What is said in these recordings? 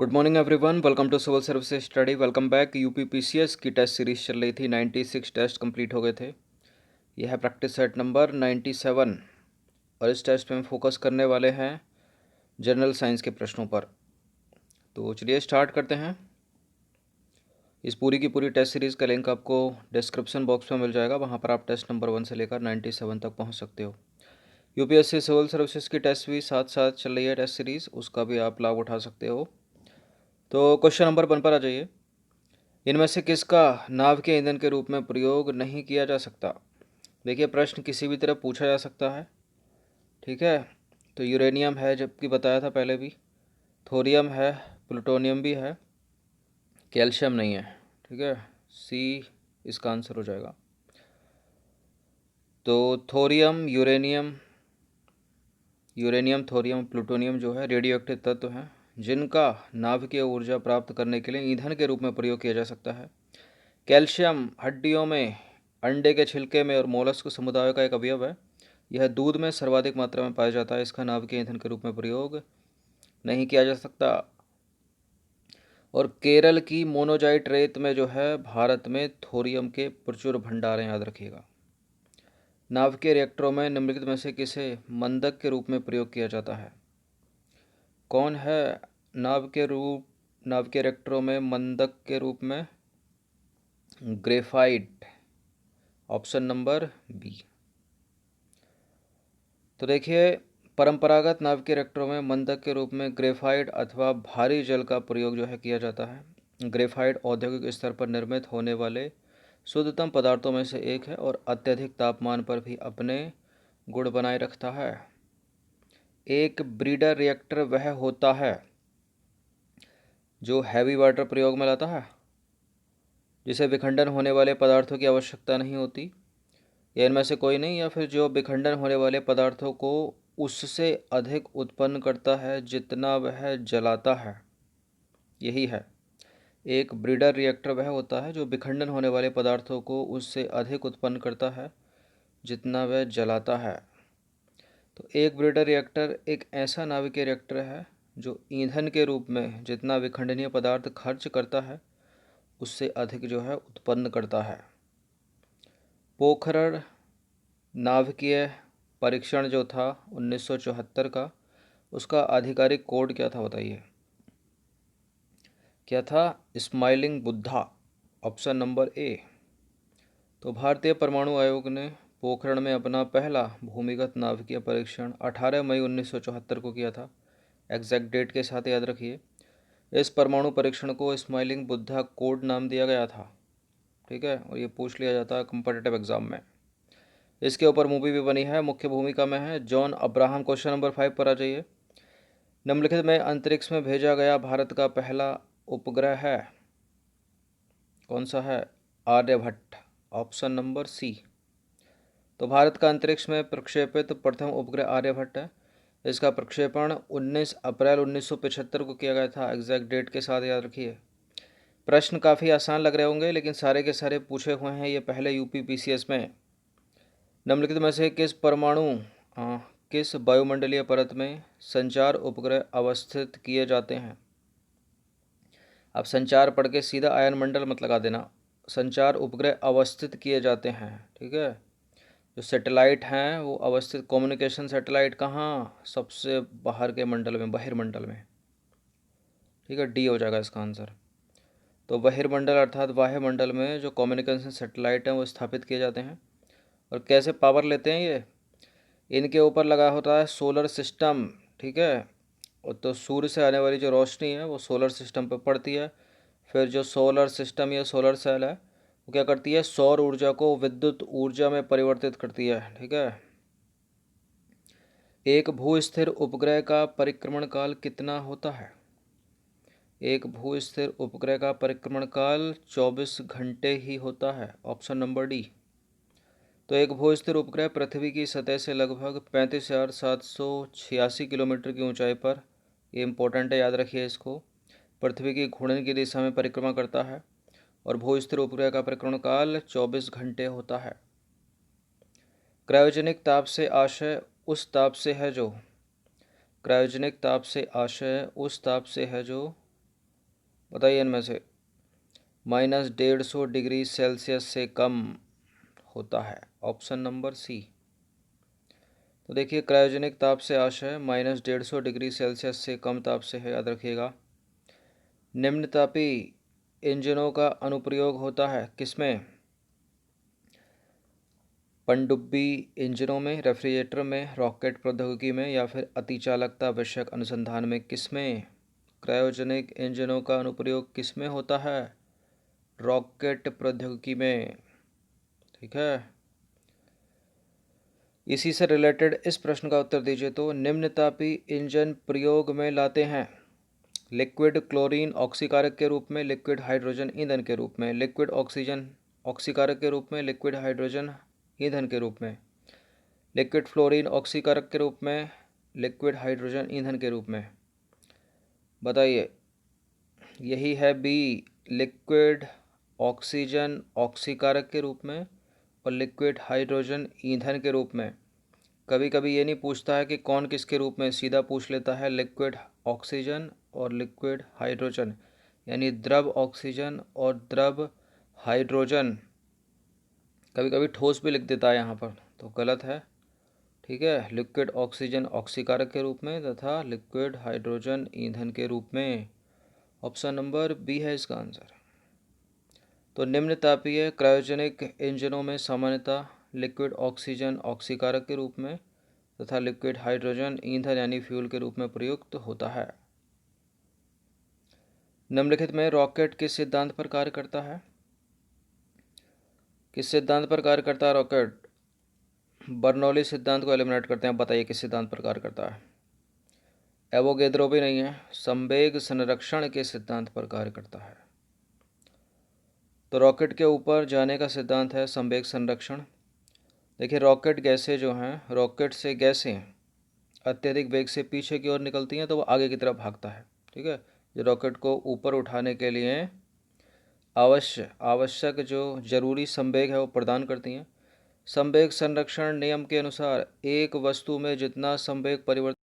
Good morning everyone, welcome to civil services study. Welcome back. UPPCS की test series चल रही थी। 96 test complete हो गए थे। यह है प्रैक्टिस सेट नंबर 97 और इस टेस्ट में हम फोकस करने वाले हैं जनरल साइंस के प्रश्नों पर। तो चलिए स्टार्ट करते हैं। इस पूरी की पूरी टेस्ट सीरीज़ का लिंक आपको डिस्क्रिप्शन बॉक्स में मिल जाएगा। वहाँ पर आप टेस्ट नंबर 1 से लेकर 97 तक पहुँच सकते हो। यूपीएससी सिविल सर्विसेज की टेस्ट भी साथ साथ चल रही है टेस्ट सीरीज़, उसका भी आप लाभ उठा सकते हो। तो क्वेश्चन नंबर 1 पर आ जाइए। इनमें से किसका नाव के ईंधन के रूप में प्रयोग नहीं किया जा सकता? देखिए, प्रश्न किसी भी तरह पूछा जा सकता है, ठीक है। तो यूरेनियम है, जबकि बताया था पहले भी। थोरियम है, प्लूटोनियम भी है, कैल्शियम नहीं है, ठीक है। सी इसका आंसर हो जाएगा। तो थोरियम, यूरेनियम, थोरियम, प्लूटोनियम जो है रेडियो एक्टिव तत्व हैं जिनका नाभिकीय ऊर्जा प्राप्त करने के लिए ईंधन के रूप में प्रयोग किया जा सकता है। कैल्शियम हड्डियों में, अंडे के छिलके में और मोलस्क समुदाय का एक अवयव है। यह दूध में सर्वाधिक मात्रा में पाया जाता है। इसका नाभिकीय ईंधन के रूप में प्रयोग नहीं किया जा सकता। और केरल की मोनोजाइट रेत में जो है भारत में थोरियम के प्रचुर भंडार हैं, याद रखिएगा। नाभिकीय रिएक्टरों में निम्नलिखित में से किसे मंदक के रूप में प्रयोग किया जाता है? कौन है नाभिकीय रिएक्टरों में मंदक के रूप में? Graphite, option number B. तो देखिए, परंपरागत नाभिकीय रिएक्टरों में मंदक के रूप में ग्रेफाइट अथवा भारी जल का प्रयोग जो है किया जाता है। ग्रेफाइट औद्योगिक स्तर पर निर्मित होने वाले शुद्धतम पदार्थों में से एक है और अत्यधिक तापमान पर भी अपने गुण बनाए रखता है। एक ब्रीडर रिएक्टर वह होता है जो हैवी वाटर प्रयोग में लाता है, जिसे विखंडन होने वाले पदार्थों की आवश्यकता नहीं होती, या इनमें से कोई नहीं, या फिर जो विखंडन होने वाले पदार्थों को उससे अधिक उत्पन्न करता है जितना वह जलाता है। यही है, एक ब्रीडर रिएक्टर वह होता है जो विखंडन होने वाले पदार्थों को उससे अधिक उत्पन्न करता है जितना वह जलाता है। तो एक ब्रीडर रिएक्टर एक ऐसा नाभिकीय रिएक्टर है जो ईंधन के रूप में जितना विखंडनीय पदार्थ खर्च करता है उससे अधिक जो है उत्पन्न करता है। पोखरण नाभिकीय परीक्षण जो था 1974 का, उसका आधिकारिक कोड क्या था बताइए? क्या था? Smiling Buddha, option number A. तो भारतीय परमाणु आयोग ने पोखरण में अपना पहला भूमिगत नाभिकीय परीक्षण 18 मई 1974 को किया था। एग्जैक्ट डेट के साथ याद रखिए। इस परमाणु परीक्षण को स्माइलिंग बुद्धा कोड नाम दिया गया था, ठीक है। और ये पूछ लिया जाता है कॉम्पिटिटिव एग्जाम में। इसके ऊपर मूवी भी बनी है, मुख्य भूमिका में है जॉन अब्राहम। क्वेश्चन नंबर 5 पर आ जाइए। निम्नलिखित में अंतरिक्ष में भेजा गया भारत का पहला उपग्रह है, कौन सा है? Aryabhata, option number C. तो भारत का अंतरिक्ष में प्रक्षेपित प्रथम उपग्रह आर्यभट्ट है। इसका प्रक्षेपण 19 अप्रैल 1975 को किया गया था। एग्जैक्ट डेट के साथ याद रखिए। प्रश्न काफ़ी आसान लग रहे होंगे, लेकिन सारे के सारे पूछे हुए हैं ये पहले यूपीपीसीएस में। निम्नलिखित में से किस वायुमंडलीय परत में संचार उपग्रह अवस्थित किए जाते हैं? अब संचार पढ़ के सीधा आयन मंडल मत लगा देना। संचार उपग्रह अवस्थित किए जाते हैं, ठीक है। जो सैटेलाइट हैं वो अवस्थित, कम्युनिकेशन सैटेलाइट कहाँ? सबसे बाहर के मंडल में, बहिर्मंडल में, ठीक है। डी हो जाएगा इसका आंसर। तो बहिर्मंडल अर्थात वायुमंडल में जो कम्युनिकेशन सैटेलाइट हैं वो स्थापित किए जाते हैं। और कैसे पावर लेते हैं ये? इनके ऊपर लगा होता है सोलर सिस्टम, ठीक है। और तो सूर्य से आने वाली जो रोशनी है वो सोलर सिस्टम पर पड़ती है। फिर जो सोलर सिस्टम या सोलर सेल है वो क्या करती है? सौर ऊर्जा को विद्युत ऊर्जा में परिवर्तित करती है, ठीक है। एक भूस्थिर उपग्रह का परिक्रमण काल कितना होता है? एक भूस्थिर उपग्रह का परिक्रमण काल 24 घंटे ही होता है, ऑप्शन नंबर डी। तो एक भूस्थिर उपग्रह पृथ्वी की सतह से लगभग 35,786 किलोमीटर की ऊंचाई पर, ये इंपॉर्टेंट है, याद रखिए इसको, पृथ्वी की घूर्णन की दिशा में परिक्रमा करता है। और भूस्थिर उपग्रह का परिक्रमण काल 24 घंटे होता है। क्रायोजेनिक ताप से आशय उस ताप से है जो, क्रायोजेनिक ताप से आशय उस ताप से है जो बताइए इनमें से -150 डिग्री सेल्सियस से कम होता है। Option number C. तो देखिए क्रायोजेनिक ताप से आशय -150 डिग्री सेल्सियस से कम ताप से है, याद रखिएगा। निम्नतापी इंजनों का अनुप्रयोग होता है किसमें? पनडुब्बी इंजनों में, रेफ्रिजरेटर में, रॉकेट प्रौद्योगिकी में, या फिर अतिचालकता विषयक अनुसंधान में, किसमें क्रायोजेनिक इंजनों का अनुप्रयोग किसमें होता है? रॉकेट प्रौद्योगिकी में। ठीक है, इसी से रिलेटेड इस प्रश्न का उत्तर दीजिए। तो निम्नतापी इंजन प्रयोग में लाते हैं लिक्विड क्लोरीन ऑक्सीकारक के रूप में, लिक्विड हाइड्रोजन ईंधन के रूप में, लिक्विड ऑक्सीजन ऑक्सीकारक के रूप में, लिक्विड हाइड्रोजन ईंधन के रूप में, लिक्विड फ्लोरीन ऑक्सीकारक के रूप में, लिक्विड हाइड्रोजन ईंधन के रूप में। बताइए, यही है बी, लिक्विड ऑक्सीजन ऑक्सीकारक के रूप में और लिक्विड हाइड्रोजन ईंधन के रूप में। कभी कभी ये नहीं पूछता है कि कौन किसके रूप में, सीधा पूछ लेता है लिक्विड ऑक्सीजन और लिक्विड हाइड्रोजन, यानी द्रव ऑक्सीजन और द्रव हाइड्रोजन। कभी कभी ठोस भी लिख देता है यहाँ पर, तो गलत है। ठीक है, लिक्विड ऑक्सीजन ऑक्सीकारक के रूप में तथा लिक्विड हाइड्रोजन ईंधन के रूप में। ऑप्शन नंबर बी है इसका आंसर। तो निम्न तापीय क्रायोजेनिक इंजनों में सामान्यतः लिक्विड ऑक्सीजन ऑक्सीकारक के रूप में तथा लिक्विड हाइड्रोजन ईंधन यानी फ्यूल के रूप में प्रयुक्त होता है। निम्नलिखित में रॉकेट किस सिद्धांत पर कार्य करता है? किस सिद्धांत पर कार्य करता है रॉकेट? बर्नौली सिद्धांत को एलिमिनेट करते हैं। बताइए किस सिद्धांत पर कार्य करता है? एवोगैद्रो भी नहीं है, संवेग संरक्षण के सिद्धांत पर कार्य करता है। तो रॉकेट के ऊपर जाने का सिद्धांत है संवेग संरक्षण। देखिए रॉकेट गैसें जो हैं, रॉकेट से गैसें अत्यधिक वेग से पीछे की ओर निकलती हैं तो वो आगे की तरफ भागता है। ठीक है, जो रॉकेट को ऊपर उठाने के लिए आवश्यक जो जरूरी संवेग है वो प्रदान करती हैं। संवेग संरक्षण नियम के अनुसार एक वस्तु में जितना संवेग परिवर्तन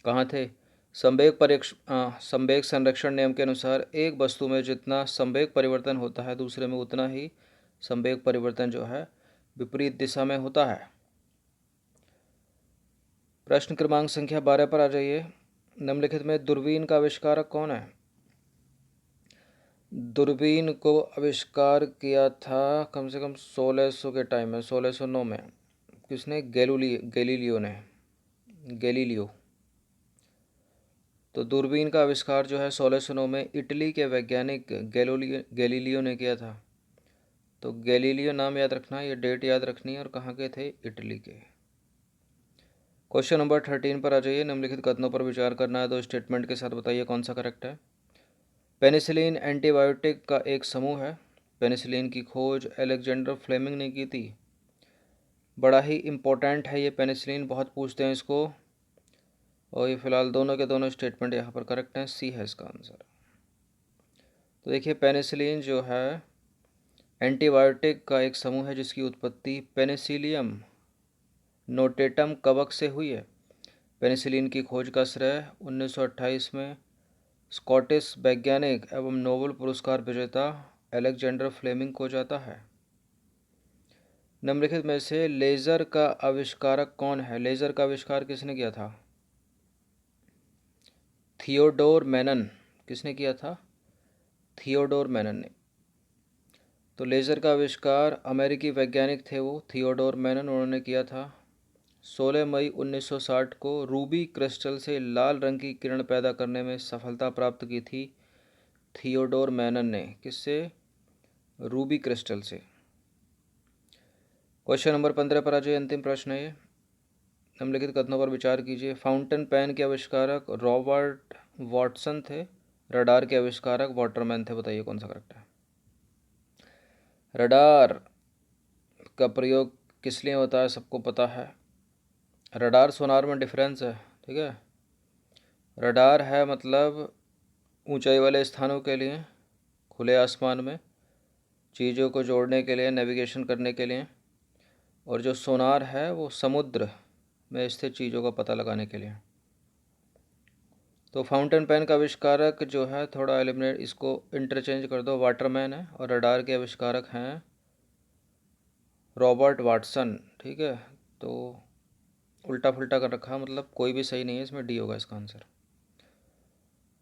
कहाँ थे? संवेग संरक्षण नियम के अनुसार एक वस्तु में जितना संवेग परिवर्तन होता है दूसरे में उतना ही संवेग परिवर्तन जो है विपरीत दिशा में होता है। प्रश्न क्रमांक संख्या 12 पर आ जाइए। निम्नलिखित में दूरबीन का आविष्कारक कौन है? दूरबीन को आविष्कार किया था कम से कम 1600 के टाइम में, 1609 में। किसने? गैलीलियो ने। गैलीलियो। तो दूरबीन का आविष्कार जो है 1609 में इटली के वैज्ञानिक गैलीलियो ने किया था। तो गैलीलियो नाम याद रखना, ये डेट याद रखनी है, और कहाँ के थे? इटली के। क्वेश्चन नंबर 13 पर आ जाइए। निम्नलिखित कथनों पर विचार करना है, दो स्टेटमेंट के साथ बताइए कौन सा करेक्ट है। पेनिसिलिन एंटीबायोटिक का एक समूह है। पेनिसिलिन की खोज अलेक्जेंडर फ्लेमिंग ने की थी। बड़ा ही इम्पोर्टेंट है ये पेनिसिलिन, बहुत पूछते हैं इसको। और ये फिलहाल दोनों के दोनों स्टेटमेंट यहाँ पर करेक्ट हैं, सी है इसका आंसर। तो देखिए पेनिसिलिन जो है एंटीबायोटिक का एक समूह है जिसकी उत्पत्ति पेनिसिलियम नोटेटम कवक से हुई है। पेनिसिलिन की खोज का श्रेय 1928 में स्कॉटिश वैज्ञानिक एवं नोबेल पुरस्कार विजेता अलेक्जेंडर फ्लेमिंग को जाता है। निम्नलिखित में से लेज़र का आविष्कारक कौन है? लेज़र का आविष्कार किसने किया था? थियोडोर मैनन। किसने किया था? थियोडोर मैनन ने। तो लेज़र का आविष्कार अमेरिकी वैज्ञानिक थे वो, थियोडोर मैनन, उन्होंने किया था। 16 मई 1960 को रूबी क्रिस्टल से लाल रंग की किरण पैदा करने में सफलता प्राप्त की थी थियोडोर मैनन ने। किससे? रूबी क्रिस्टल से। क्वेश्चन नंबर 15 पर आ जाइए, अंतिम प्रश्न है ये। निम्नलिखित कथनों पर विचार कीजिए। फाउंटेन पेन के आविष्कारक रॉबर्ट वॉटसन थे। रडार के आविष्कारक वाटरमैन थे। बताइए कौन सा करेक्ट है। रडार का प्रयोग किस लिए होता है सबको पता है। रडार सोनार में डिफरेंस है। ठीक है, रडार है मतलब ऊंचाई वाले स्थानों के लिए, खुले आसमान में चीज़ों को जोड़ने के लिए, नेविगेशन करने के लिए। और जो सोनार है वो समुद्र में स्थित चीज़ों का पता लगाने के लिए। तो फाउंटेन पेन का आविष्कारक जो है, थोड़ा एलिमिनेट, इसको इंटरचेंज कर दो, वाटरमैन है, और रडार के आविष्कारक हैं रॉबर्ट वाटसन। ठीक है, तो उल्टा पुल्टा कर रखा, मतलब कोई भी सही नहीं है, इसमें डी होगा इसका आंसर।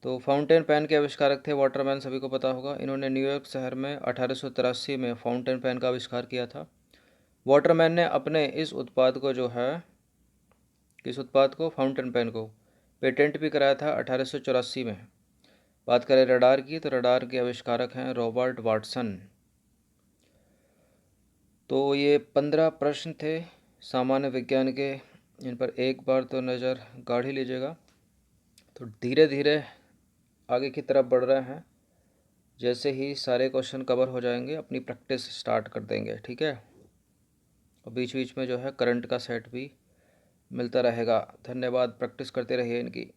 तो फाउंटेन पेन के आविष्कारक थे वाटरमैन, सभी को पता होगा। इन्होंने न्यूयॉर्क शहर में 1883 में फाउंटेन पेन का आविष्कार किया था। वाटरमैन ने अपने इस उत्पाद को जो है, किस उत्पाद को, फाउंटेन पेन को, पेटेंट भी कराया था 1884 में। बात करें रडार की, तो रडार के आविष्कारक हैं रॉबर्ट वाटसन। तो ये 15 प्रश्न थे सामान्य विज्ञान के, इन पर एक बार तो नज़र गाड़ ही लीजिएगा। तो धीरे धीरे आगे की तरफ बढ़ रहे हैं, जैसे ही सारे क्वेश्चन कवर हो जाएंगे अपनी प्रैक्टिस स्टार्ट कर देंगे। ठीक है, और बीच बीच में जो है करंट का सेट भी मिलता रहेगा। धन्यवाद, प्रैक्टिस करते रहिए इनकी।